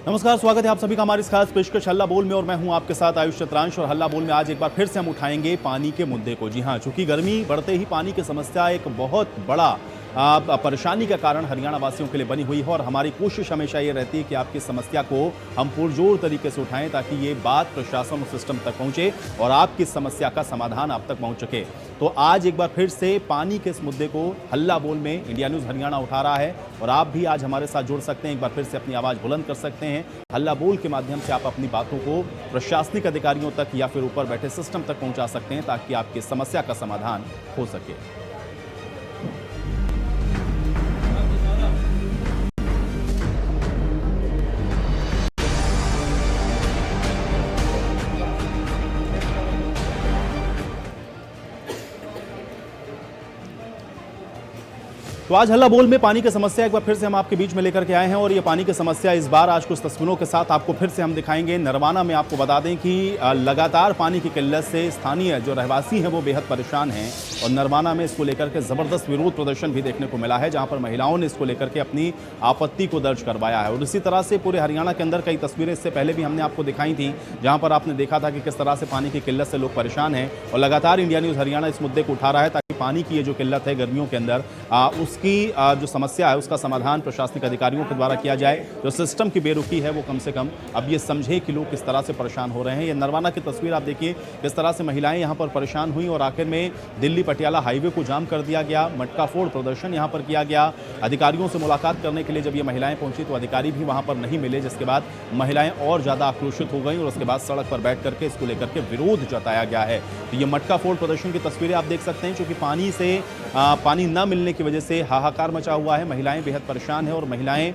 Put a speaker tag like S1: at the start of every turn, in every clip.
S1: नमस्कार, स्वागत है आप सभी का हमारी इस खास पेशकश हल्ला बोल में और मैं हूं आपके साथ आयुष चतरांश। और हल्ला बोल में आज एक बार फिर से हम उठाएंगे पानी के मुद्दे को। जी हां, चूंकि गर्मी बढ़ते ही पानी की समस्या एक बहुत बड़ा परेशानी का कारण हरियाणा वासियों के लिए बनी हुई है और हमारी कोशिश हमेशा ये रहती है कि आपकी समस्या को हम पुरजोर तरीके से उठाएं ताकि ये बात प्रशासन और सिस्टम तक पहुंचे और आपकी समस्या का समाधान आप तक पहुंच सके। तो आज एक बार फिर से पानी के इस मुद्दे को हल्ला बोल में इंडिया न्यूज़ हरियाणा उठा रहा है और आप भी आज हमारे साथ जुड़ सकते हैं। एक बार फिर से अपनी आवाज़ बुलंद कर सकते हैं। हल्ला बोल के माध्यम से आप अपनी बातों को प्रशासनिक अधिकारियों तक या फिर ऊपर बैठे सिस्टम तक पहुंचा सकते हैं ताकि आपकी समस्या का समाधान हो सके। तो आज हल्ला बोल में पानी की समस्या एक बार फिर से हम आपके बीच में लेकर के आए हैं और ये पानी की समस्या इस बार आज कुछ तस्वीरों के साथ आपको फिर से हम दिखाएंगे। नरवाना में आपको बता दें कि लगातार पानी की किल्लत से स्थानीय जो रहवासी हैं वो बेहद परेशान हैं और नरवाना में इसको लेकर के ज़बरदस्त विरोध प्रदर्शन भी देखने को मिला है, जहां पर महिलाओं ने इसको लेकर के अपनी आपत्ति को दर्ज करवाया है। और इसी तरह से पूरे हरियाणा के अंदर कई तस्वीरें इससे पहले भी हमने आपको दिखाई थी, जहाँ पर आपने देखा था कि किस तरह से पानी की किल्लत से लोग परेशान हैं। और लगातार इंडिया न्यूज़ हरियाणा इस मुद्दे को उठा रहा है ताकि पानी की ये जो किल्लत है गर्मियों के अंदर उसकी जो समस्या है उसका समाधान प्रशासनिक अधिकारियों के द्वारा किया जाए। जो सिस्टम की बेरुखी है वो कम से कम अब ये समझे कि लोग किस तरह से परेशान हो रहे हैं। ये नरवाना की तस्वीर आप देखिए, किस तरह से महिलाएं यहाँ पर परेशान हुई और आखिर में दिल्ली पटियाला हाईवे को जाम कर दिया गया। मटका फोड़ प्रदर्शन यहाँ पर किया गया। अधिकारियों से मुलाकात करने के लिए जब ये महिलाएं पहुंची तो अधिकारी भी वहाँ पर नहीं मिले, जिसके बाद महिलाएं और ज़्यादा आक्रोशित हो गई और उसके बाद सड़क पर बैठ करके इसको लेकर के विरोध जताया गया है। तो ये मटका फोड़ प्रदर्शन की तस्वीरें आप देख सकते हैं। चूँकि पानी न मिलने की वजह से हाहाकार मचा हुआ है, महिलाएं बेहद परेशान हैं और महिलाएं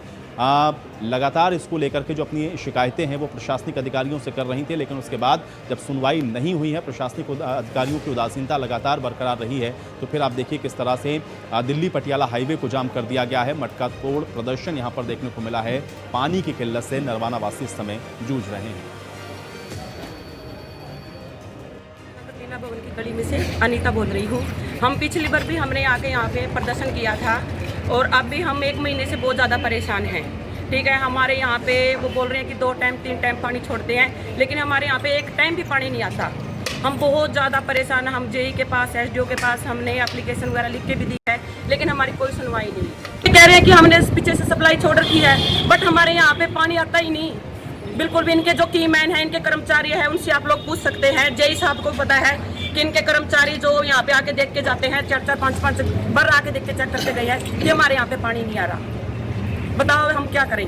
S1: लगातार इसको लेकर के जो अपनी शिकायतें हैं वो प्रशासनिक अधिकारियों से कर रही थी, लेकिन उसके बाद जब सुनवाई नहीं हुई है, प्रशासनिक अधिकारियों की उदासीनता लगातार बरकरार रही है, तो फिर आप देखिए किस तरह से दिल्ली पटियाला हाईवे को जाम कर दिया गया है। मटका तोड़ प्रदर्शन यहाँ पर देखने को मिला है। पानी की किल्लत से नरवाना वासी इस समय जूझ रहे हैं।
S2: भवन की गली में से अनीता बोल रही हूँ। हम पिछली बार भी हमने आके यहाँ पे प्रदर्शन किया था और अब भी हम 1 महीने से बहुत ज़्यादा परेशान हैं। ठीक है, हमारे यहाँ पे वो बोल रहे हैं कि 2 टाइम 3 टाइम पानी छोड़ते हैं, लेकिन हमारे यहाँ पे 1 टाइम भी पानी नहीं आता। हम बहुत ज़्यादा परेशान हैं। हम जेई के पास, एसडीओ के पास हमने एप्लीकेशन वगैरह लिख के भी दी है, लेकिन हमारी कोई सुनवाई नहीं। कह रहे हैं कि हमने पीछे से सप्लाई छोड़ रखी है, बट हमारे यहाँ पे पानी आता ही नहीं बिल्कुल भी। इनके जो की मैन है, इनके कर्मचारी है, उनसे आप लोग पूछ सकते हैं। जेई साहब को पता है कि इनके कर्मचारी जो यहाँ पे आके देख के जाते हैं, 4-4 5-5 बार आके देख के चेक करके गए हैं कि हमारे यहाँ पे पानी नहीं आ रहा। बताओ हम क्या करें।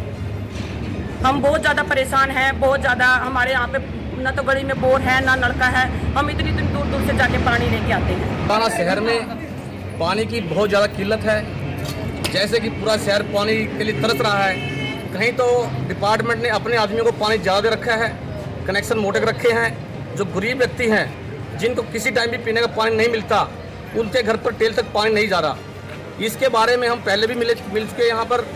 S2: हम बहुत ज़्यादा परेशान हैं, बहुत ज़्यादा। हमारे यहाँ पे ना तो गली में बोर है ना नलका है, हम इतनी दूर दूर से जाके पानी लेके आते हैं।
S3: हरियाणा शहर में पानी की बहुत ज़्यादा किल्लत है, जैसे कि पूरा शहर पानी के लिए तरस रहा है। कहीं तो डिपार्टमेंट ने अपने आदमियों को पानी ज़्यादा दे रखा है, कनेक्शन मोटे रखे हैं। जो गरीब व्यक्ति हैं जिनको किसी टाइम भी पीने का पानी नहीं मिलता, उनके घर पर टेल तक पानी नहीं जा रहा। इसके बारे में हम पहले भी मिल चुके यहाँ पर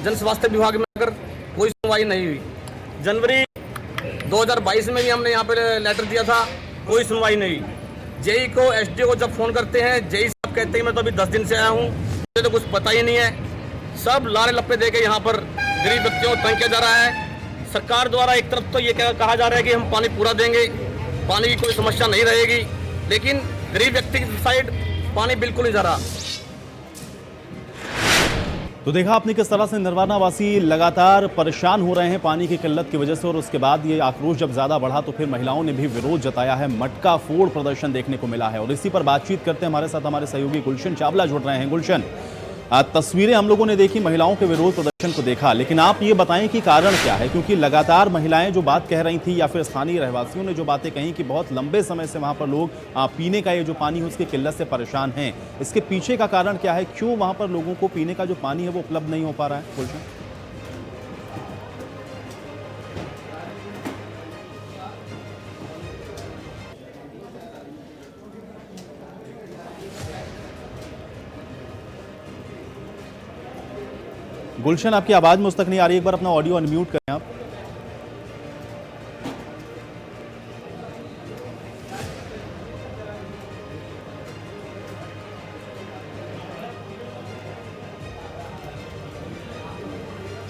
S3: जन स्वास्थ्य विभाग में, अगर कोई सुनवाई नहीं हुई। जनवरी 2022 में भी हमने यहाँ पर लेटर दिया था, कोई सुनवाई नहीं। जेई को, एसडीओ को जब फ़ोन करते हैं, जेई साहब कहते हैं मैं तो अभी 10 दिन से आया हूँ, मुझे तो कुछ पता ही नहीं है। सब लारे लप्पे दे के यहाँ पर गरीब व्यक्तियों को तंग किया जा रहा है। सरकार द्वारा एक तरफ तो ये कहा जा रहा है कि हम पानी पूरा देंगे, पानी की कोई समस्या नहीं रहेगी, लेकिन गरीब व्यक्ति की साइड पानी बिल्कुल नहीं जा रहा।
S1: तो देखा आपने किस तरह से नरवाना वासी लगातार परेशान हो रहे हैं पानी की किल्लत की वजह से और उसके बाद ये आक्रोश जब ज़्यादा बढ़ा तो फिर महिलाओं ने भी विरोध जताया है। मटका फोड़ प्रदर्शन देखने को मिला है और इसी पर बातचीत करते हैं हमारे साथ हमारे सहयोगी गुलशन चावला जुड़ रहे हैं। गुलशन, तस्वीरें हम लोगों ने देखी, महिलाओं के विरोध प्रदर्शन को देखा, लेकिन आप ये बताएं कि कारण क्या है, क्योंकि लगातार महिलाएं जो बात कह रही थी या फिर स्थानीय रहवासियों ने जो बातें कही कि बहुत लंबे समय से वहां पर लोग पीने का ये जो पानी है उसकी किल्लत से परेशान हैं। इसके पीछे का कारण क्या है, क्यों वहां पर लोगों को पीने का जो पानी है वो उपलब्ध नहीं हो पा रहा है? गुलशन, गुलशन आपकी आवाज मुझ तक नहीं आ रही, एक बार अपना ऑडियो अनम्यूट करें आप।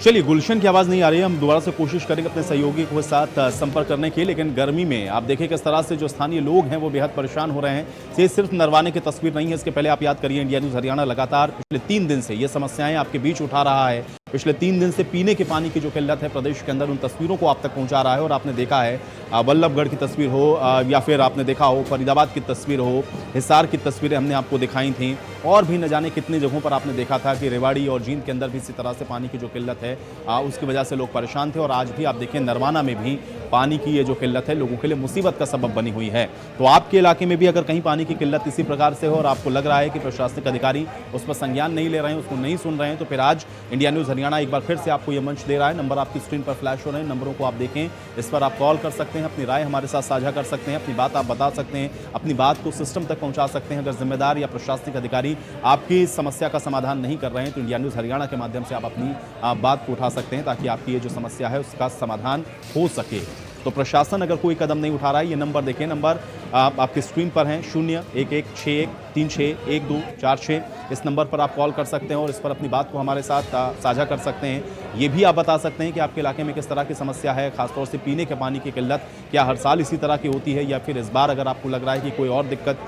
S1: चलिए, गुलशन की आवाज़ नहीं आ रही है, हम दोबारा से कोशिश करेंगे अपने सहयोगी के साथ संपर्क करने की। लेकिन गर्मी में आप देखें किस तरह से जो स्थानीय लोग हैं वो बेहद परेशान हो रहे हैं। ये सिर्फ नरवाने की तस्वीर नहीं है, इसके पहले आप याद करिए इंडिया न्यूज़ हरियाणा लगातार पिछले 3 दिन से ये समस्याएं आपके बीच उठा रहा है। पिछले 3 दिन से पीने के पानी की जो किल्लत है प्रदेश के अंदर, उन तस्वीरों को आप तक पहुंचा रहा है। और आपने देखा है बल्लभगढ़ की तस्वीर हो या फिर आपने देखा हो फरीदाबाद की तस्वीर हो, हिसार की तस्वीरें हमने आपको दिखाई थी, और भी न जाने कितनी जगहों पर आपने देखा था कि रेवाड़ी और जींद के अंदर भी इसी तरह से पानी की जो किल्लत है उसकी वजह से लोग परेशान थे। और आज भी आप देखिए नरवाना में भी पानी की ये जो किल्लत है लोगों के लिए मुसीबत का सबब बनी हुई है। तो आपके इलाके में भी अगर कहीं पानी की किल्लत इसी प्रकार से हो और आपको लग रहा है कि प्रशासनिक अधिकारी उस पर संज्ञान नहीं ले रहे हैं, उसको नहीं सुन रहे हैं, तो फिर आज इंडिया न्यूज़ हरियाणा एक बार फिर से आपको ये मंच दे रहा है। नंबर आपकी स्क्रीन पर फ्लैश हो रहे हैं, नंबरों को आप देखें, इस पर आप कॉल कर सकते हैं, अपनी राय हमारे साथ साझा कर सकते हैं, अपनी बात आप बता सकते हैं, अपनी बात को सिस्टम तक पहुंचा सकते हैं। अगर जिम्मेदार या प्रशासनिक अधिकारी आपकी इस समस्या का समाधान नहीं कर रहे हैं तो इंडिया न्यूज़ हरियाणा के माध्यम से आप अपनी बात को उठा सकते हैं, ताकि आपकी ये जो समस्या है उसका समाधान हो सके। तो प्रशासन अगर कोई कदम नहीं उठा रहा है, ये नंबर देखिए, नंबर आपकी स्क्रीन पर हैं 01161361246। इस नंबर पर आप कॉल कर सकते हैं और इस पर अपनी बात को हमारे साथ साझा कर सकते हैं। ये भी आप बता सकते हैं कि आपके इलाके में किस तरह की समस्या है, खासतौर से पीने के पानी की किल्लत क्या हर साल इसी तरह की होती है, या फिर इस बार अगर आपको लग रहा है कि कोई और दिक्कत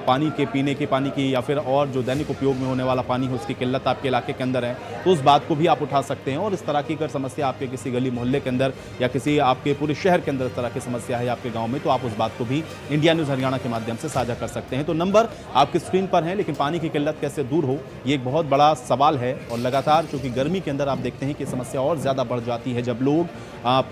S1: पानी के पीने के पानी की या फिर और जो दैनिक उपयोग में होने वाला पानी है उसकी किल्लत आपके इलाके के अंदर है, तो उस बात को भी आप उठा सकते हैं। और इस तरह की अगर समस्या आपके किसी गली मोहल्ले के अंदर या किसी आपके पूरे शहर के अंदर इस तरह की समस्या है आपके गाँव में, तो आप उस बात को भी इंडिया न्यूज़ हरियाणा के माध्यम से साझा कर सकते हैं। तो नंबर आपकी स्क्रीन पर है, लेकिन पानी की किल्लत कैसे दूर हो, ये एक बहुत बड़ा सवाल है। और लगातार क्योंकि गर्मी के अंदर आप देखते हैं कि समस्या और ज़्यादा बढ़ जाती है जब लोग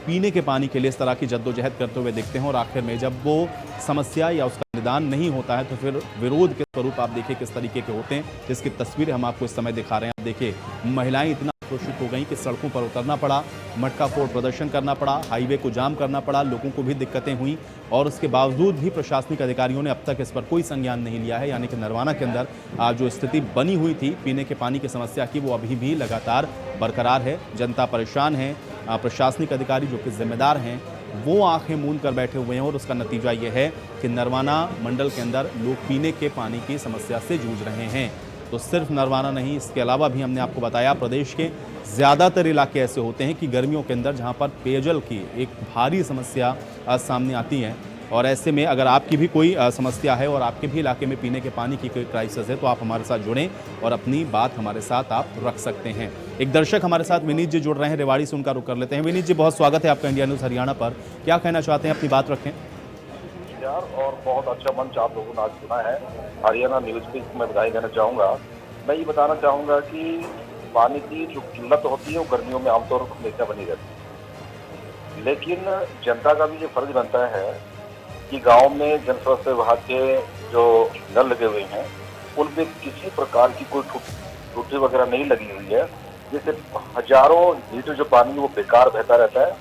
S1: पीने के पानी के लिए इस तरह की जद्दोजहद करते हुए देखते हैं, और आखिर में जब वो समस्या या उसका निदान नहीं होता है तो फिर विरोध के स्वरूप आप देखिए किस तरीके के होते हैं, जिसकी तस्वीरें हम आपको इस समय दिखा रहे हैं। आप देखिए महिलाएं इतना आक्रोशित हो गई कि सड़कों पर उतरना पड़ा, मटका फोड़ प्रदर्शन करना पड़ा, हाईवे को जाम करना पड़ा, लोगों को भी दिक्कतें हुई। और उसके बावजूद भी प्रशासनिक अधिकारियों ने अब तक इस पर कोई संज्ञान नहीं लिया है। यानी कि नरवाना के अंदर जो स्थिति बनी हुई थी पीने के पानी की समस्या की, वो अभी भी लगातार बरकरार है। जनता परेशान है, प्रशासनिक अधिकारी जो कि जिम्मेदार हैं वो आंखें मूंद कर बैठे हुए हैं। और उसका नतीजा ये है कि नरवाना मंडल के अंदर लोग पीने के पानी की समस्या से जूझ रहे हैं। तो सिर्फ नरवाना नहीं, इसके अलावा भी हमने आपको बताया प्रदेश के ज़्यादातर इलाके ऐसे होते हैं कि गर्मियों के अंदर जहां पर पेयजल की एक भारी समस्या सामने आती है। और ऐसे में अगर आपकी भी कोई समस्या है और आपके भी इलाके में पीने के पानी की कोई क्राइसिस है, तो आप हमारे साथ जुड़ें और अपनी बात हमारे साथ आप रख सकते हैं। एक दर्शक हमारे साथ विनीत जी जुड़ रहे हैं रेवाड़ी से, उनका रुख कर लेते हैं। विनीत जी, बहुत स्वागत है आपका इंडिया न्यूज़ हरियाणा पर। क्या कहना चाहते हैं, अपनी बात रखें।
S4: यार, और बहुत अच्छा मंच आप लोगों ने आज सुना है। हरियाणा न्यूज़ पे मैं बधाई देना चाहूँगा। मैं ये बताना चाहूँगा कि पानी की जो किल्लत होती है वो गर्मियों में आमतौर पर हमेशा बनी रहती है, लेकिन जनता का भी ये फर्ज बनता है कि गांव में जन स्वास्थ्य विभाग के जो नल लगे हुए हैं उन पे किसी प्रकार की कोई टूटी वगैरह नहीं लगी हुई है, जिससे हजारों लीटर जो पानी है वो बेकार बहता रहता है,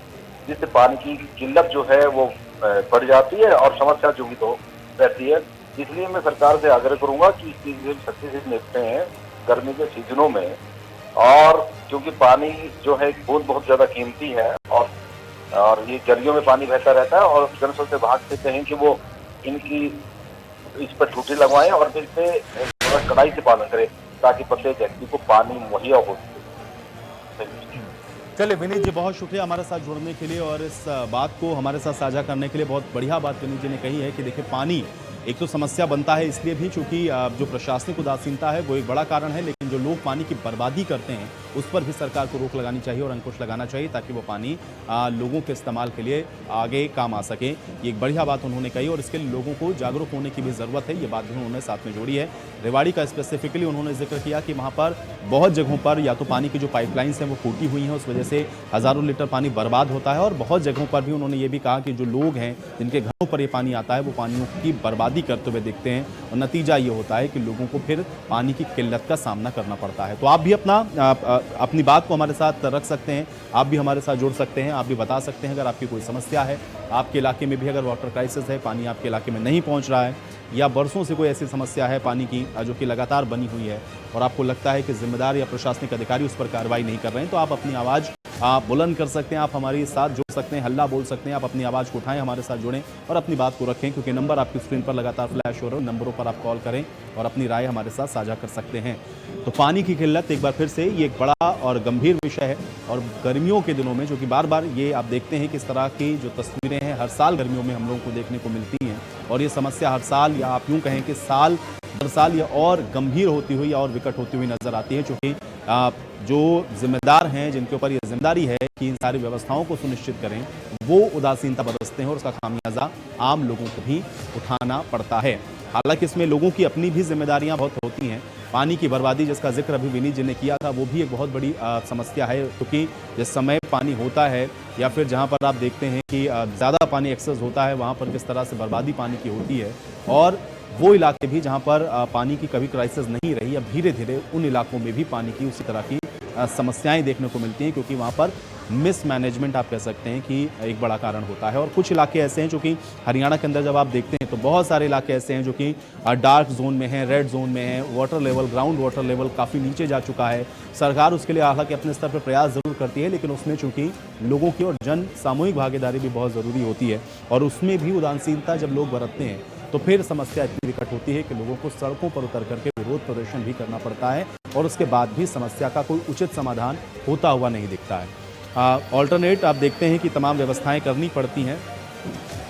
S4: जिससे पानी की किल्लत जो है वो बढ़ जाती है और समस्या जो भी तो रहती है। इसलिए मैं सरकार से आग्रह करूंगा कि इस चीज से सख्ती से निपटते हैं गर्मी के सीजनों में। और क्योंकि पानी जो है बूंद बहुत ज्यादा कीमती है और ये गलियों में पानी बहता रहता है, और जन स्वास्थ्य विभाग से कहें कि वो इनकी इस पर टूटी लगवाएं और फिर से थोड़ा कड़ाई से पालन करें ताकि प्रत्येक व्यक्ति को पानी मुहैया हो सके।
S1: चलिए विनीत जी, बहुत शुक्रिया हमारे साथ जुड़ने के लिए और इस बात को हमारे साथ साझा करने के लिए। बहुत बढ़िया बात विनीत जी ने कही है कि देखिए पानी एक तो समस्या बनता है इसलिए भी चूंकि जो प्रशासनिक उदासीनता है वो एक बड़ा कारण है, लेकिन जो लोग पानी की बर्बादी करते हैं उस पर भी सरकार को रोक लगानी चाहिए और अंकुश लगाना चाहिए, ताकि वो पानी लोगों के इस्तेमाल के लिए आगे काम आ सके। ये एक बढ़िया बात उन्होंने कही और इसके लिए लोगों को जागरूक होने की भी ज़रूरत है। ये बात भी उन्होंने साथ में जोड़ी है। रेवाड़ी का स्पेसिफिकली उन्होंने जिक्र किया कि वहाँ पर बहुत जगहों पर या तो पानी की जो पाइपलाइंस हैं वो फूटी हुई हैं, उस वजह से हज़ारों लीटर पानी बर्बाद होता है। और बहुत जगहों पर भी उन्होंने ये भी कहा कि जो लोग हैं जिनके घरों पर ये पानी आता है वो पानियों की बर्बादी करते हुए दिखते हैं, और नतीजा ये होता है कि लोगों को फिर पानी की किल्लत का सामना करना पड़ता है। तो आप भी अपनी बात को हमारे साथ रख सकते हैं, आप भी हमारे साथ जुड़ सकते हैं, आप भी बता सकते हैं अगर आपकी कोई समस्या है, आपके इलाके में भी अगर वाटर क्राइसिस है, पानी आपके इलाके में नहीं पहुंच रहा है, या बरसों से कोई ऐसी समस्या है पानी की जो कि लगातार बनी हुई है और आपको लगता है कि जिम्मेदार या प्रशासनिक अधिकारी उस पर कार्रवाई नहीं कर रहे हैं, तो आप अपनी आवाज़ आप बुलंद कर सकते हैं, आप हमारे साथ जुड़ सकते हैं, हल्ला बोल सकते हैं, आप अपनी आवाज़ को उठाएं, हमारे साथ जुड़ें और अपनी बात को रखें, क्योंकि नंबर आपकी स्क्रीन पर लगातार फ्लैश हो रहे हैं। नंबरों पर आप कॉल करें और अपनी राय हमारे साथ साझा कर सकते हैं। तो पानी की किल्लत एक बार फिर से ये एक बड़ा और गंभीर विषय है, और गर्मियों के दिनों में जो कि बार बार ये आप देखते हैं किस तरह की जो तस्वीरें हैं हर साल गर्मियों में हम लोगों को देखने को मिलती हैं, और ये समस्या हर साल या आप यूँ कहें कि साल हर साल ये और गंभीर होती हुई और विकट होती हुई नजर आती है, क्योंकि जो जिम्मेदार हैं, जिनके ऊपर ये जिम्मेदारी है कि इन सारी व्यवस्थाओं को सुनिश्चित करें, वो उदासीनता बरतते हैं और उसका खामियाजा आम लोगों को भी उठाना पड़ता है। हालांकि इसमें लोगों की अपनी भी जिम्मेदारियां बहुत होती हैं। पानी की बर्बादी जिसका जिक्र अभी विनीत जी ने किया था, वो भी एक बहुत बड़ी समस्या है, क्योंकि जिस समय पानी होता है या फिर जहां पर आप देखते हैं कि ज़्यादा पानी एक्सेस होता है, वहां पर किस तरह से बर्बादी पानी की होती है, और वो इलाके भी जहां पर पानी की कभी क्राइसिस नहीं रही, अब धीरे धीरे उन इलाकों में भी पानी की उसी तरह की समस्याएं देखने को मिलती हैं, क्योंकि वहां पर मिसमैनेजमेंट आप कह सकते हैं कि एक बड़ा कारण होता है। और कुछ इलाके ऐसे हैं जो कि हरियाणा के अंदर जब आप देखते हैं तो बहुत सारे इलाके ऐसे हैं जो कि डार्क जोन में हैं, रेड जोन में हैं, water level, ground water level काफ़ी नीचे जा चुका है। सरकार उसके लिए हालांकि अपने स्तर पर प्रयास ज़रूर करती है, लेकिन उसमें चूंकि लोगों की और जन सामूहिक भागीदारी भी बहुत ज़रूरी होती है, और उसमें भी उदासीनता जब लोग बरतते हैं तो फिर समस्या इतनी विकट होती है कि लोगों को सड़कों पर उतर करके विरोध प्रदर्शन भी करना पड़ता है, और उसके बाद भी समस्या का कोई उचित समाधान होता हुआ नहीं दिखता है। ऑल्टरनेट आप देखते हैं कि तमाम व्यवस्थाएं करनी पड़ती हैं,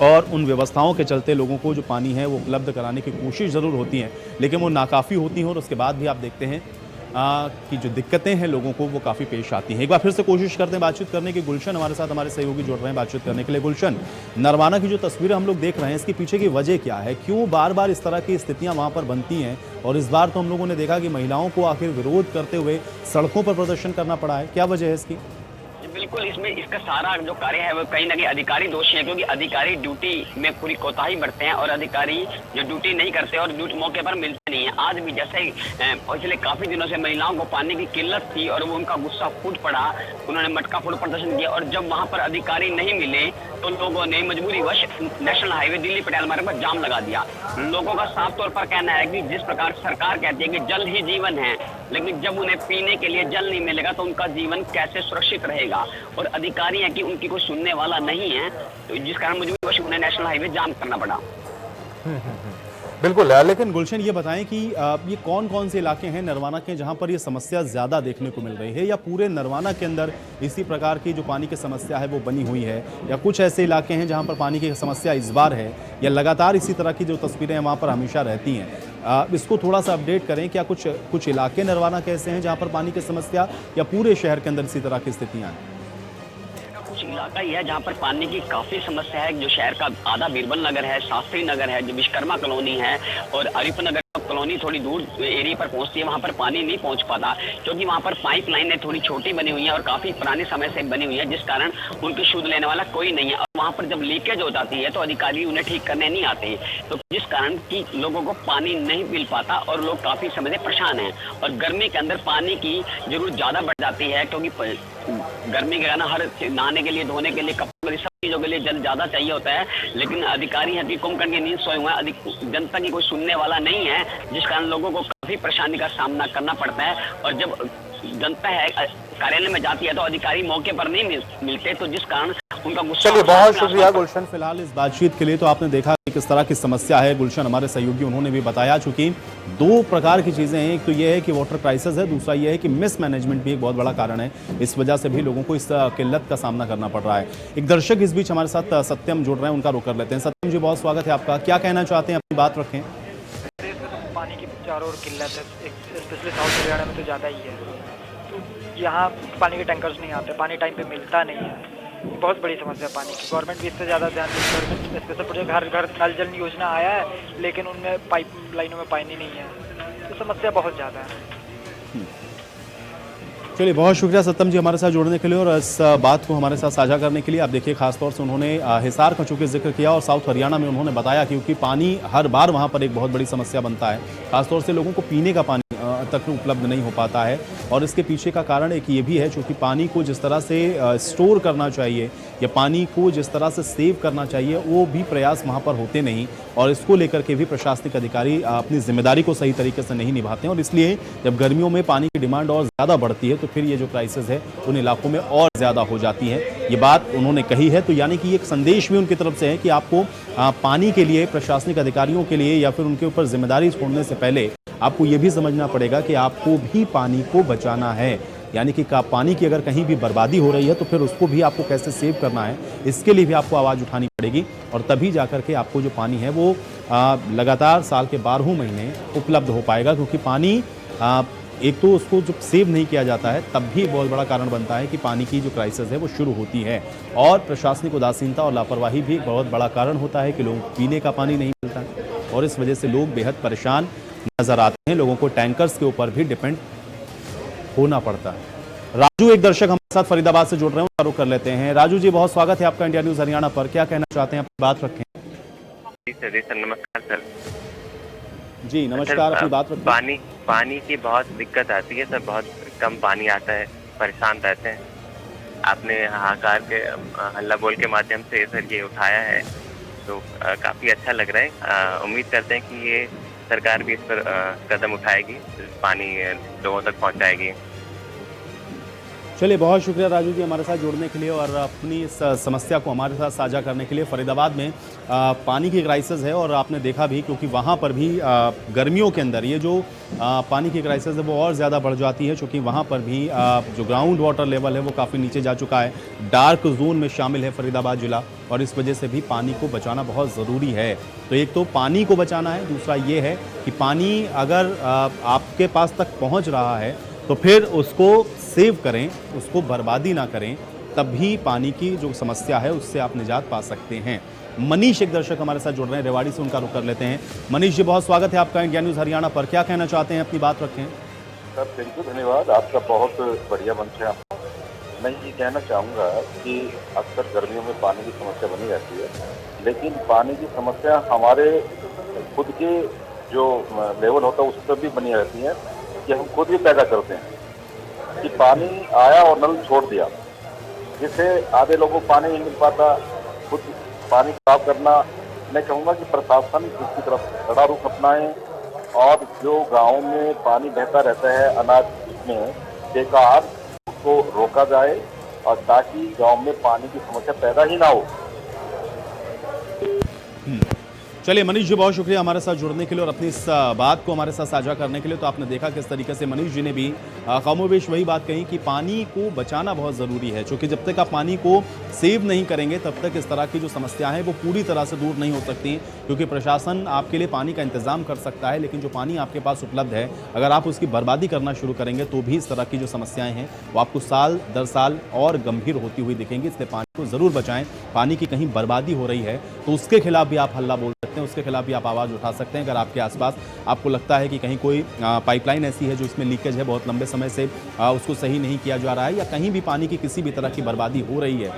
S1: और उन व्यवस्थाओं के चलते लोगों को जो पानी है वो उपलब्ध कराने की कोशिश ज़रूर होती है, लेकिन वो नाकाफ़ी होती हैं, और उसके बाद भी आप देखते हैं कि जो दिक्कतें हैं लोगों को वो काफ़ी पेश आती हैं। एक बार फिर से कोशिश करते हैं बातचीत करने की। गुलशन हमारे साथ, हमारे सहयोगी जुड़ रहे हैं बातचीत करने के लिए। गुलशन, नरवाना की जो तस्वीरें हम लोग देख रहे हैं, इसके पीछे की वजह क्या है? क्यों बार बार इस तरह की स्थितियां वहां पर बनती हैं, और इस बार तो हम लोगों ने देखा कि महिलाओं को आखिर विरोध करते हुए सड़कों पर प्रदर्शन करना पड़ा है, क्या वजह है इसकी?
S5: बिल्कुल, इसमें इसका सारा जो कार्य है वो कहीं ना कहीं अधिकारी दोषी है, क्योंकि अधिकारी ड्यूटी में पूरी कोताही बरतते हैं, और अधिकारी जो ड्यूटी नहीं करते और ड्यूटी मौके पर मिलते नहीं है। आज भी जैसे पिछले काफी दिनों से महिलाओं को पानी की किल्लत थी और वो उनका गुस्सा फूट पड़ा, उन्होंने मटका फोड़ प्रदर्शन किया, और जब वहां पर अधिकारी नहीं मिले तो लोगों ने मजबूरीवश नेशनल हाईवे दिल्ली पटियाला मार्ग पर जाम लगा दिया। लोगों का साफ तौर पर कहना है कि जिस प्रकार सरकार कहती है कि जल ही जीवन है, लेकिन जब उन्हें पीने के लिए जल नहीं मिलेगा तो उनका जीवन कैसे सुरक्षित रहेगा, और अधिकारी है कि उनकी कोई सुनने वाला नहीं है, तो जिस कारण मजबूरीवश उन्हें नेशनल हाईवे जाम करना पड़ा।
S1: बिल्कुल, लेकिन गुलशन ये बताएं कि ये कौन कौन से इलाके हैं नरवाना के जहां पर ये समस्या ज़्यादा देखने को मिल रही है, या पूरे नरवाना के अंदर इसी प्रकार की जो पानी की समस्या है वो बनी हुई है, या कुछ ऐसे इलाके हैं जहां पर पानी की समस्या इस बार है, या लगातार इसी तरह की जो तस्वीरें हैं वहां पर हमेशा रहती हैं? इसको थोड़ा सा अपडेट करें। क्या कुछ इलाके नरवाना के ऐसे हैं जहाँ पर पानी की समस्या, या पूरे शहर के अंदर इसी तरह की स्थितियाँ हैं?
S5: कुछ इलाका ही है जहाँ पर पानी की काफी समस्या है। जो शहर का आधा बीरबल नगर है, शास्त्री नगर है, जो विश्वकर्मा कॉलोनी है, और अरिफ नगर कॉलोनी थोड़ी दूर एरिया पर पहुंचती है, वहां पर पानी नहीं पहुंच पाता, क्योंकि वहां पर पाइप लाइनें थोड़ी छोटी बनी हुई है और काफी पुराने समय से बनी हुई है, जिस कारण उनकी शुद्ध लेने वाला कोई नहीं है। और वहां पर जब लीकेज हो जाती है तो अधिकारी उन्हें ठीक करने नहीं आते, तो जिस कारण कि लोगों को पानी नहीं मिल पाता और लोग काफी समय से परेशान हैं। और गर्मी के अंदर पानी की जरूरत ज्यादा बढ़ जाती है, क्योंकि गर्मी के कारण हर नहाने के लिए, धोने के लिए, कपड़ों सब चीजों के लिए जल ज्यादा चाहिए होता है, लेकिन अधिकारी है कि कुंभकर्ण की नींद सोए हुए हैं, जनता की कोई सुनने वाला नहीं है, जिस कारण लोगों को काफी परेशानी का सामना करना पड़ता है। और जब जनता है कार्यालय में जाती है तो अधिकारी मौके पर नहीं मिलते, तो जिस कारण उनका गुस्सा।
S1: चलिए, बहुत शुक्रिया गुलशन फिलहाल इस बातचीत के लिए। तो आपने देखा कि किस तरह की समस्या है, गुलशन हमारे सहयोगी उन्होंने भी बताया। चूंकि दो प्रकार की चीजें हैं, एक तो ये है कि वाटर क्राइसिस है, दूसरा ये है कि मिसमैनेजमेंट भी एक बहुत बड़ा कारण है, इस वजह से भी लोगों को इस किल्लत का सामना करना पड़ रहा है। एक दर्शक इस बीच हमारे साथ सत्यम जुड़ रहे हैं, उनका रुख कर लेते हैं। सत्यम जी, बहुत स्वागत है आपका, क्या कहना चाहते हैं, अपनी बात रखें।
S6: पानी की चारों ओर किल्लत है, स्पेशली साउथ हरियाणा में तो ज़्यादा ही है। तो यहाँ पानी के टैंकर्स नहीं आते, पानी टाइम पे मिलता नहीं है, बहुत बड़ी समस्या पानी की। गवर्नमेंट भी इससे ज़्यादा ध्यान देती है। स्पेशल प्रोजेक्ट घर घर नल जल योजना आया है, लेकिन उनमें पाइप लाइनों में पानी नहीं है, तो समस्या बहुत ज़्यादा है।
S1: चलिए, बहुत शुक्रिया सत्यम जी हमारे साथ जुड़ने के लिए और इस बात को हमारे साथ साझा करने के लिए। आप देखिए, खासतौर से उन्होंने हिसार का चूँकि जिक्र किया, और साउथ हरियाणा में उन्होंने बताया क्योंकि पानी हर बार वहाँ पर एक बहुत बड़ी समस्या बनता है, खासतौर से लोगों को पीने का पानी तक उपलब्ध नहीं हो पाता है। और इसके पीछे का कारण एक ये भी है, चूँकि पानी को जिस तरह से स्टोर करना चाहिए या पानी को जिस तरह से सेव करना चाहिए वो भी प्रयास वहाँ पर होते नहीं, और इसको लेकर के भी प्रशासनिक अधिकारी अपनी जिम्मेदारी को सही तरीके से नहीं निभाते हैं। और इसलिए जब गर्मियों में पानी की डिमांड और ज़्यादा बढ़ती है तो फिर ये जो क्राइसिस है उन इलाकों में और ज़्यादा हो जाती है। ये बात उन्होंने कही है, तो यानी कि एक संदेश भी उनकी तरफ से है कि आपको पानी के लिए प्रशासनिक अधिकारियों के लिए या फिर उनके ऊपर जिम्मेदारी छोड़ने से पहले आपको ये भी समझना पड़ेगा कि आपको भी पानी को बचाना है। यानी कि पानी की अगर कहीं भी बर्बादी हो रही है तो फिर उसको भी आपको कैसे सेव करना है, इसके लिए भी आपको आवाज़ उठानी पड़ेगी, और तभी जाकर के आपको जो पानी है वो लगातार साल के 12 महीने उपलब्ध हो पाएगा। क्योंकि पानी एक तो उसको जब सेव नहीं किया जाता है तब भी बहुत बड़ा कारण बनता है कि पानी की जो क्राइसिस है वो शुरू होती है, और प्रशासनिक उदासीनता और लापरवाही भी एक बहुत बड़ा कारण होता है कि लोगों को पीने का पानी नहीं मिलता है, और इस वजह से लोग बेहद परेशान नजर आते हैं। लोगों को टैंकर्स के ऊपर भी डिपेंड होना पड़ता है। राजू एक दर्शक हमारे साथ फरीदाबाद से जुड़ रहे हैं, रुक कर लेते हैं। राजू जी, बहुत स्वागत है आपका इंडिया न्यूज हरियाणा पर। क्या कहना चाहते हैं, अपनी बात रखें।
S7: जी सर, नमस्कार सर।
S1: जी नमस्कार, अपनी बात रखें।
S7: पानी की बहुत दिक्कत आती है सर, बहुत कम पानी आता है, परेशान रहते हैं। आपने हाहाकार के हल्ला बोल के माध्यम से सर ये उठाया है तो काफ़ी अच्छा लग रहा है। उम्मीद करते हैं कि ये सरकार भी इस पर कदम उठाएगी, पानी लोगों तक पहुंचाएगी।
S1: चलिए, बहुत शुक्रिया राजू जी हमारे साथ जुड़ने के लिए और अपनी इस समस्या को हमारे साथ साझा करने के लिए। फरीदाबाद में पानी की क्राइसिस है, और आपने देखा भी क्योंकि वहाँ पर भी गर्मियों के अंदर ये जो पानी की क्राइसिस है वो और ज़्यादा बढ़ जाती है, क्योंकि वहाँ पर भी जो ग्राउंड वाटर लेवल है वो काफ़ी नीचे जा चुका है। डार्क जोन में शामिल है फरीदाबाद ज़िला, और इस वजह से भी पानी को बचाना बहुत ज़रूरी है। तो एक तो पानी को बचाना है, दूसरा ये है कि पानी अगर आपके पास तक पहुँच रहा है तो फिर उसको सेव करें, उसको बर्बादी ना करें, तभी पानी की जो समस्या है उससे आप निजात पा सकते हैं। मनीष एक दर्शक हमारे साथ जुड़ रहे हैं रेवाड़ी से, उनका रुख कर लेते हैं। मनीष जी, बहुत स्वागत है आपका इंडिया न्यूज़ हरियाणा पर। क्या कहना चाहते हैं, अपनी बात रखें।
S4: सर थैंक यू, धन्यवाद, आपका बहुत बढ़िया मंच है। मैं ये कहना चाहूँगा कि अक्सर गर्मियों में पानी की समस्या बनी रहती है, लेकिन पानी की समस्या हमारे खुद के जो लेवल होता है उस पर भी बनी रहती है कि हम खुद भी पैदा करते हैं कि पानी आया और नल छोड़ दिया, जिससे आधे लोगों को पानी नहीं मिल पाता। खुद पानी साफ करना, मैं कहूँगा कि प्रशासन इसकी तरफ कड़ा रुख अपनाएं, और जो गाँव में पानी बहता रहता है अनाज में बेकार, उसको रोका जाए, और ताकि गाँव में पानी की समस्या पैदा ही ना हो।
S1: चलिए मनीष जी, बहुत शुक्रिया हमारे साथ जुड़ने के लिए और अपनी इस बात को हमारे साथ साझा करने के लिए। तो आपने देखा किस तरीके से मनीष जी ने भी कमोबेश वही बात कही कि पानी को बचाना बहुत ज़रूरी है, क्योंकि जब तक आप पानी को सेव नहीं करेंगे तब तक इस तरह की जो समस्या है वो पूरी तरह से दूर नहीं हो सकती। क्योंकि प्रशासन आपके लिए पानी का इंतज़ाम कर सकता है, लेकिन जो पानी आपके पास उपलब्ध है अगर आप उसकी बर्बादी करना शुरू करेंगे तो भी इस तरह की जो समस्याएँ हैं वो आपको साल दर साल और गंभीर होती हुई दिखेंगी। इसलिए पानी को ज़रूर बचाएँ। पानी की कहीं बर्बादी हो रही है तो उसके खिलाफ भी आप हल्ला बोल सकते हैं, उसके खिलाफ भी आप आवाज़ उठा सकते हैं। अगर आपके आसपास आपको लगता है कि कहीं कोई पाइपलाइन ऐसी है जो इसमें लीकेज है, बहुत लंबे समय से उसको सही नहीं किया जा रहा है, या कहीं भी पानी की किसी भी तरह की बर्बादी हो रही है,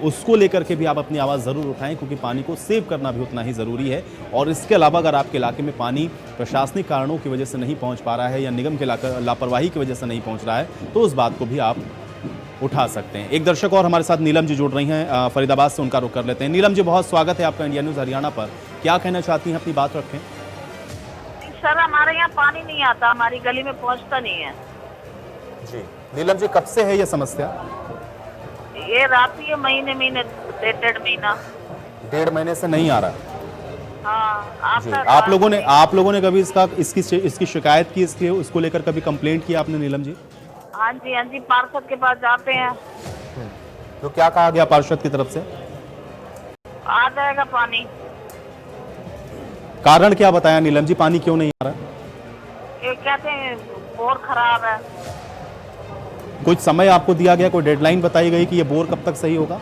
S1: उसको लेकर के भी आप अपनी आवाज़ ज़रूर उठाएं, क्योंकि पानी को सेव करना भी उतना ही ज़रूरी है। और इसके अलावा अगर आपके इलाके में पानी प्रशासनिक कारणों की वजह से नहीं पहुँच पा रहा है या निगम के लापरवाही की वजह से नहीं पहुँच रहा है, तो उस बात को भी आप उठा सकते हैं। एक दर्शक और हमारे साथ नीलम जी जुड़ रही हैं फरीदाबाद से, उनका रुख कर लेते हैं। नीलम जी, बहुत स्वागत है आपका इंडिया न्यूज़ हरियाणा पर। क्या कहना चाहती हैं, अपनी बात रखें।
S8: सर हमारे यहाँ पानी नहीं आता, हमारी गली में पहुँचता नहीं है।
S1: जी नीलम जी, कब से है ये समस्या?
S8: ये रात ही महीने डेढ़ महीना।
S1: 1.5 महीने से नहीं आ रहा।
S8: हाँ,
S1: आप लोगों ने कभी इसकी शिकायत की, इसके उसको लेकर कभी कंप्लेंट की आपने नीलम जी?
S8: हाँ जी, पार्षद के पास जाते हैं।
S1: तो क्या कहा गया पार्षद की तरफ से?
S8: आ जाएगा पानी।
S1: कारण क्या बताया नीलम जी, पानी क्यों नहीं आ रहा?
S8: ये कहते हैं बोर खराब है।
S1: कुछ समय आपको दिया गया, कोई डेडलाइन बताई गई कि ये बोर कब तक सही होगा?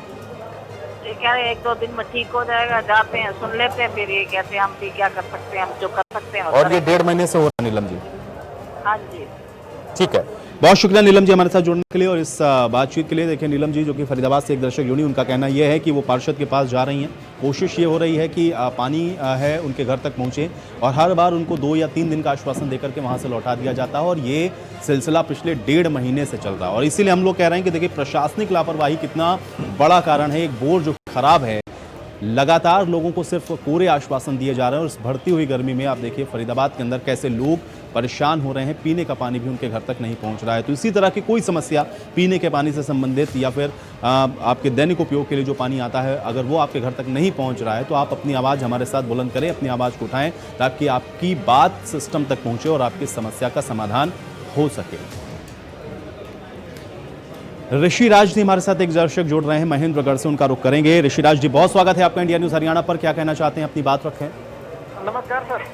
S8: ये कह रहे 1-2 दिन में ठीक हो जाएगा। जाते हैं, सुन लेते हैं, फिर ये कहते हैं हम भी क्या कर सकते हैं, हम जो कर सकते हैं।
S1: और ये 1.5 महीने से हो रहा है नीलम जी?
S8: हाँ जी।
S1: ठीक है, बहुत शुक्रिया नीलम जी हमारे साथ जुड़ने के लिए और इस बातचीत के लिए। देखिए नीलम जी जो कि फरीदाबाद से एक दर्शक जुड़ी, उनका कहना यह है कि वो पार्षद के पास जा रही हैं, कोशिश ये हो रही है कि पानी है उनके घर तक पहुंचे और हर बार उनको 2 या 3 दिन का आश्वासन देकर के वहां से लौटा दिया जाता है और ये सिलसिला पिछले 1.5 महीने से चल रहा है। और इसीलिए हम लोग कह रहे हैं कि देखिए प्रशासनिक लापरवाही कितना बड़ा कारण है। एक बोर जो खराब है, लगातार लोगों को सिर्फ कोरे आश्वासन दिए जा रहे हैं और इस बढ़ती हुई गर्मी में आप देखिए फरीदाबाद के अंदर कैसे लोग परेशान हो रहे हैं, पीने का पानी भी उनके घर तक नहीं पहुंच रहा है। तो इसी तरह की कोई समस्या पीने के पानी से संबंधित या फिर आपके दैनिक उपयोग के लिए जो पानी आता है, अगर वो आपके घर तक नहीं पहुंच रहा है तो आप अपनी आवाज़ हमारे साथ बुलंद करें, अपनी आवाज़ को उठाएं ताकि आपकी बात सिस्टम तक पहुंचे और आपकी समस्या का समाधान हो सके। ऋषिराज जी हमारे साथ एक दर्शक जोड़ रहे हैं महेंद्रगढ़ से, उनका रुख करेंगे। ऋषिराज जी बहुत स्वागत है आपका इंडिया न्यूज़ हरियाणा पर। क्या कहना चाहते हैं, अपनी बात रखें।
S6: नमस्कार सर।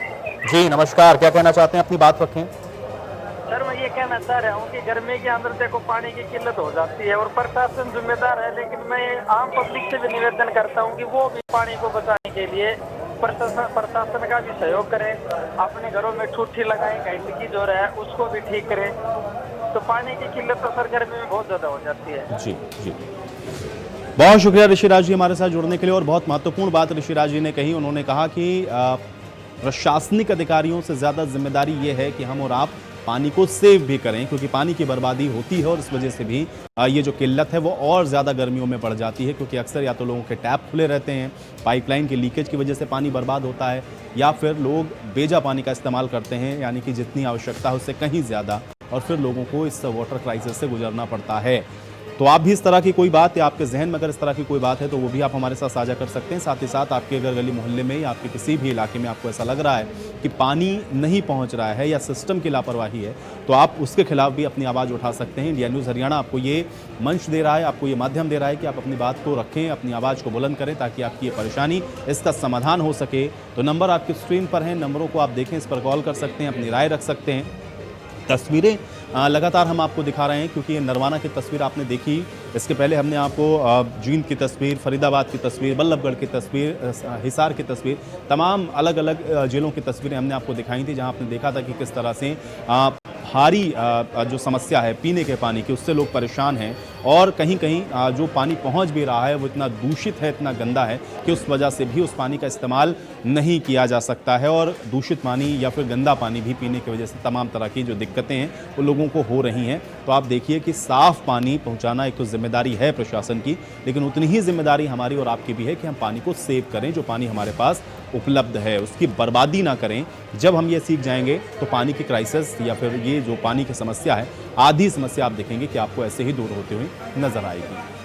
S1: जी नमस्कार, क्या कहना चाहते हैं, अपनी बात रखें।
S6: सर मैं ये कहना चाह रहा हूँ कि गर्मी के अंदर देखो पानी की किल्लत हो जाती है और प्रशासन जिम्मेदार है, लेकिन मैं आम पब्लिक से भी निवेदन करता हूँ कि वो भी पानी को बचाने के लिए प्रशासन का भी सहयोग करें, अपने घरों में ठूठी लगाएं, कहीं लीकेज हो रहा है उसको भी ठीक करें। तो पानी की किल्लत तो सर गर्मी में बहुत ज़्यादा हो जाती है। जी
S1: जी बहुत शुक्रिया ऋषिराज जी हमारे साथ जुड़ने के लिए। और बहुत महत्वपूर्ण बात ऋषिराज जी ने कही, उन्होंने कहा कि प्रशासनिक अधिकारियों से ज़्यादा जिम्मेदारी ये है कि हम और आप पानी को सेव भी करें, क्योंकि पानी की बर्बादी होती है और इस वजह से भी ये जो किल्लत है वो और ज़्यादा गर्मियों में बढ़ जाती है, क्योंकि अक्सर या तो लोगों के टैप खुले रहते हैं, पाइपलाइन के लीकेज की वजह से पानी बर्बाद होता है, या फिर लोग बेजा पानी का इस्तेमाल करते हैं, यानी कि जितनी आवश्यकता है उससे कहीं ज़्यादा, और फिर लोगों को इस वाटर क्राइसिस से गुजरना पड़ता है। तो आप भी इस तरह की कोई बात या आपके जहन में अगर इस तरह की कोई बात है तो वो भी आप हमारे साथ साझा कर सकते हैं। साथ ही साथ आपके अगर गली मोहल्ले में या आपके किसी भी इलाके में आपको ऐसा लग रहा है कि पानी नहीं पहुंच रहा है या सिस्टम की लापरवाही है, तो आप उसके खिलाफ भी अपनी आवाज़ उठा सकते हैं। इंडिया न्यूज़ हरियाणा आपको ये मंच दे रहा है, आपको ये माध्यम दे रहा है कि आप अपनी बात को रखें, अपनी आवाज़ को बुलंद करें ताकि आपकी ये परेशानी, इसका समाधान हो सके। तो नंबर आपकी स्क्रीन पर हैं, नंबरों को आप देखें, इस पर कॉल कर सकते हैं, अपनी राय रख सकते हैं। तस्वीरें लगातार हम आपको दिखा रहे हैं क्योंकि ये नरवाना की तस्वीर आपने देखी, इसके पहले हमने आपको जींद की तस्वीर, फरीदाबाद की तस्वीर, बल्लभगढ़ की तस्वीर, हिसार की तस्वीर, तमाम अलग अलग जिलों की तस्वीरें हमने आपको दिखाई थी, जहां आपने देखा था कि किस तरह से भारी जो समस्या है पीने के पानी की, उससे लोग परेशान हैं और कहीं कहीं जो पानी पहुंच भी रहा है वो इतना दूषित है, इतना गंदा है कि उस वजह से भी उस पानी का इस्तेमाल नहीं किया जा सकता है और दूषित पानी या फिर गंदा पानी भी पीने की वजह से तमाम तरह की जो दिक्कतें हैं वो लोगों को हो रही हैं। तो आप देखिए कि साफ़ पानी पहुंचाना एक तो जिम्मेदारी है प्रशासन की, लेकिन उतनी ही जिम्मेदारी हमारी और आपकी भी है कि हम पानी को सेव करें, जो पानी हमारे पास उपलब्ध है उसकी बर्बादी ना करें। जब हम ये सीख जाएंगे तो पानी की क्राइसिस या फिर ये जो पानी की समस्या है, आधी समस्या आप देखेंगे कि आपको ऐसे ही दूर होते हुए नजर आएगी।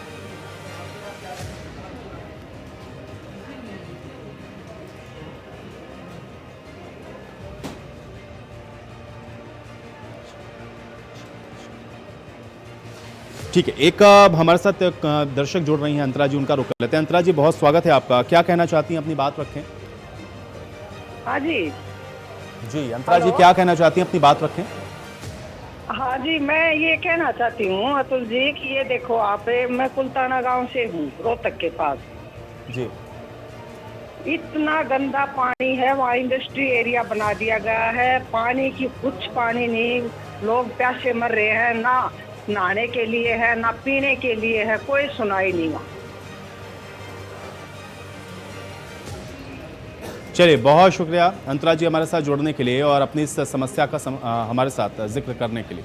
S1: ठीक है, एक हमारे साथ एक दर्शक जुड़ रही हैं, अंतरा जी, उनका रुक लेते हैं। अंतरा जी बहुत स्वागत है आपका, क्या कहना चाहती हैं, अपनी बात रखें।
S9: हाँ जी
S1: जी अंतरा जी क्या कहना चाहती हैं, अपनी बात रखें।
S9: हाँ जी, मैं ये कहना चाहती हूँ अतुल जी कि ये देखो आप, मैं कुलताना गांव से हूँ, रोहतक के पास
S1: जी।
S9: इतना गंदा पानी है, वहाँ इंडस्ट्री एरिया बना दिया गया है, पानी की कुछ पानी नहीं, लोग प्यासे मर रहे हैं, ना नहाने के लिए है ना पीने के लिए है, कोई सुनाई नहीं वहाँ।
S1: चलिए बहुत शुक्रिया अंतरा जी हमारे साथ जुड़ने के लिए और अपनी इस समस्या का हमारे साथ जिक्र करने के लिए।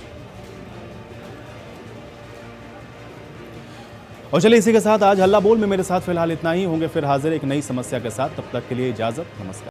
S1: और चलिए इसी के साथ आज हल्ला बोल में मेरे साथ फिलहाल इतना ही, होंगे फिर हाजिर एक नई समस्या के साथ, तब तक के लिए इजाजत, नमस्कार।